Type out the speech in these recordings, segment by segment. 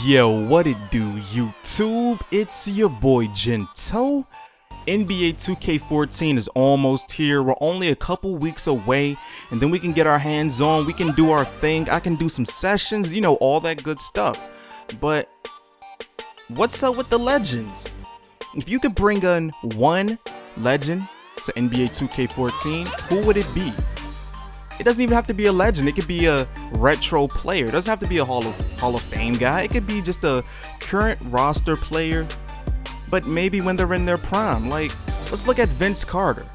Yo, what it do, YouTube? It's your boy Gento. NBA 2K14 is almost here. We're only a couple weeks away, and then we can get our hands on. We can do our thing. I can do some sessions, you know, all that good stuff. But what's up with the legends? If you could bring in one legend to NBA 2K14, who would it be? It doesn't even have to be a legend. It could be a retro player. It doesn't have to be a Hall of Fame guy. It could be just a current roster player, but maybe when they're in their prime. Like, let's look at Vince Carter.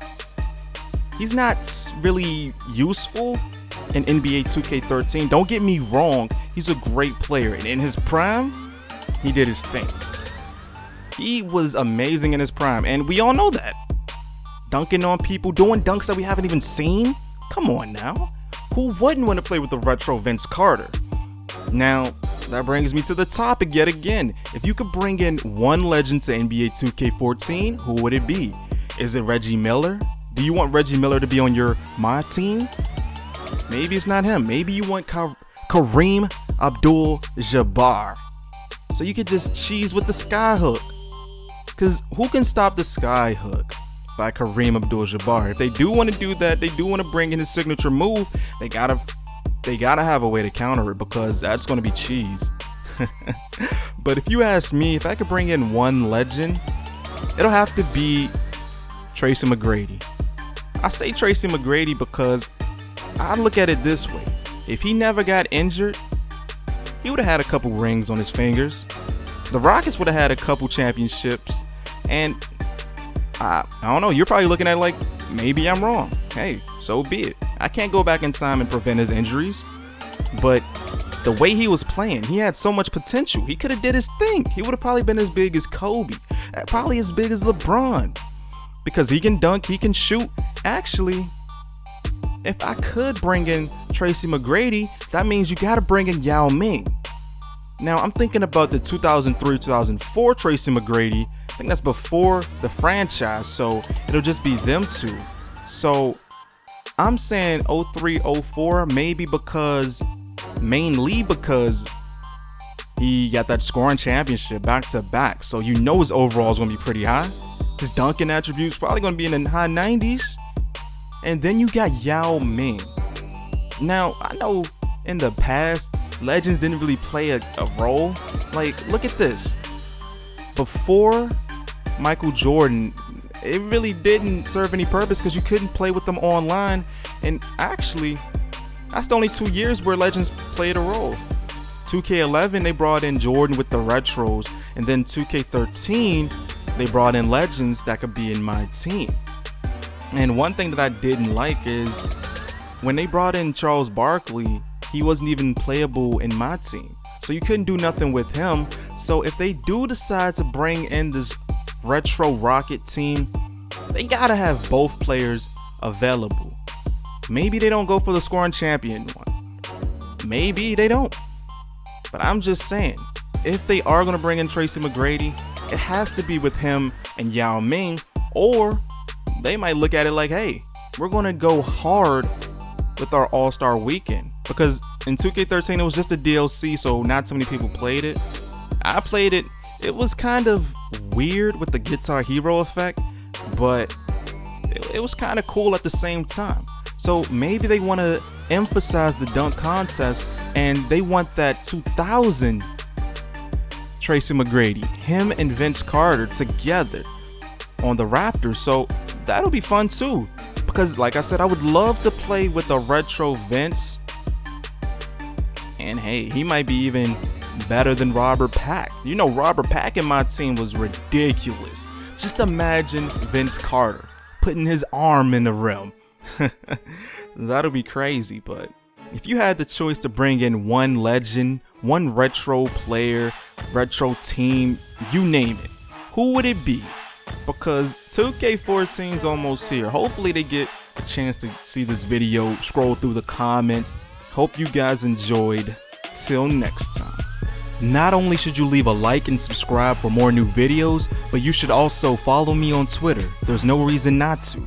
He's not really useful in NBA 2K13. Don't get me wrong. He's a great player, and in his prime, he did his thing. He was amazing in his prime, and we all know that. Dunking on people, doing dunks that we haven't even seen. Come on now. Who wouldn't want to play with the retro Vince Carter? Now, that brings me to the topic yet again. If you could bring in one legend to NBA 2K14, who would it be? Is it Reggie Miller? Do you want Reggie Miller to be on my team? Maybe it's not him. Maybe you want Kareem Abdul-Jabbar. So you could just cheese with the skyhook. Because who can stop the skyhook by Kareem Abdul-Jabbar? If they do want to do that, they do want to bring in his signature move, they gotta have a way to counter it, because that's going to be cheese. But if you ask me, if I could bring in one legend, it'll have to be Tracy McGrady. I say Tracy McGrady because I look at it this way. If he never got injured, he would have had a couple rings on his fingers. The Rockets would have had a couple championships, and I don't know, you're probably looking at it like, maybe I'm wrong. Hey, so be it. I can't go back in time and prevent his injuries, but the way he was playing, he had so much potential. He could have did his thing. He would have probably been as big as Kobe, probably as big as LeBron, because he can dunk, he can shoot. Actually, if I could bring in Tracy McGrady, that means you got to bring in Yao Ming. Now, I'm thinking about the 2003-2004 Tracy McGrady. I think that's before the franchise, so it'll just be them two. So I'm saying 03-04, mainly because he got that scoring championship back to back. So you know his overall is going to be pretty high. His dunking attributes probably going to be in the high 90s. And then you got Yao Ming. Now, I know in the past, legends didn't really play a role. Like, look at this. Before Michael Jordan, it really didn't serve any purpose because you couldn't play with them online. And actually, that's the only 2 years where legends played a role. 2K11, they brought in Jordan with the retros, and then 2K13, they brought in legends that could be in my team. And one thing that I didn't like is when they brought in Charles Barkley, he wasn't even playable in my team, so you couldn't do nothing with him. So if they do decide to bring in this retro Rocket team, they gotta have both players available. Maybe they don't go for the scoring champion one, maybe they don't, but I'm just saying, if they are gonna bring in Tracy McGrady, it has to be with him and Yao Ming. Or they might look at it like, hey, we're gonna go hard with our All-Star weekend, because in 2K13 it was just a DLC, so not too many people played it. I played it. It was kind of weird with the Guitar Hero effect, but it was kind of cool at the same time. So maybe they want to emphasize the dunk contest, and they want that 2000 Tracy McGrady, him and Vince Carter together on the Raptors. So that'll be fun too, because like I said, I would love to play with a retro Vince. And hey, he might be even better than Robert Pack. You know, Robert Pack in my team was ridiculous. Just imagine Vince Carter putting his arm in the rim. That'll be crazy. But if you had the choice to bring in one legend, one retro player, retro team, you name it, who would it be? Because 2K14 is almost here. Hopefully they get a chance to see this video, scroll through the comments. Hope you guys enjoyed. Till next time. Not only should you leave a like and subscribe for more new videos, but you should also follow me on Twitter. There's no reason not to.